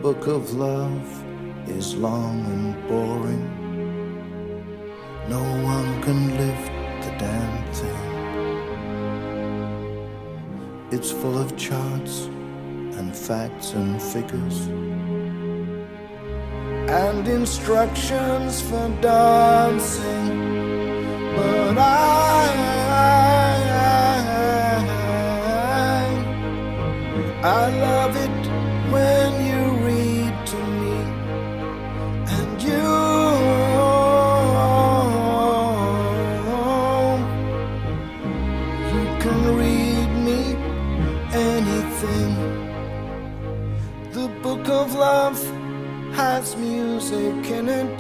book of love is long and boring. No one can lift the damn thing. It's full of charts and facts and figures and instructions for dancing. But I love it when you read to me, and you can read me anything. The book of love has music in it.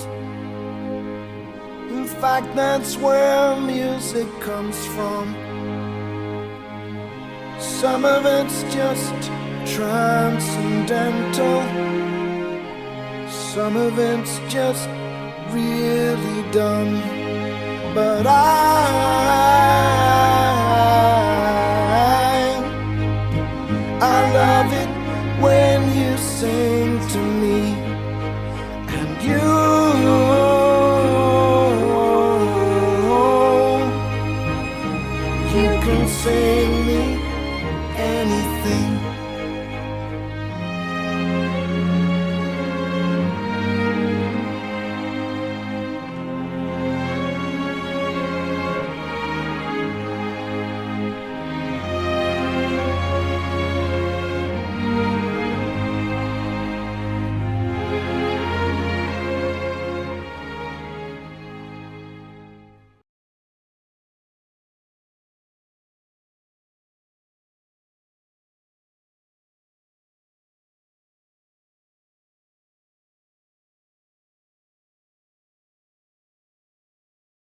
In fact, that's where music comes from. Some of it's just transcendental. Some of it's just really done. But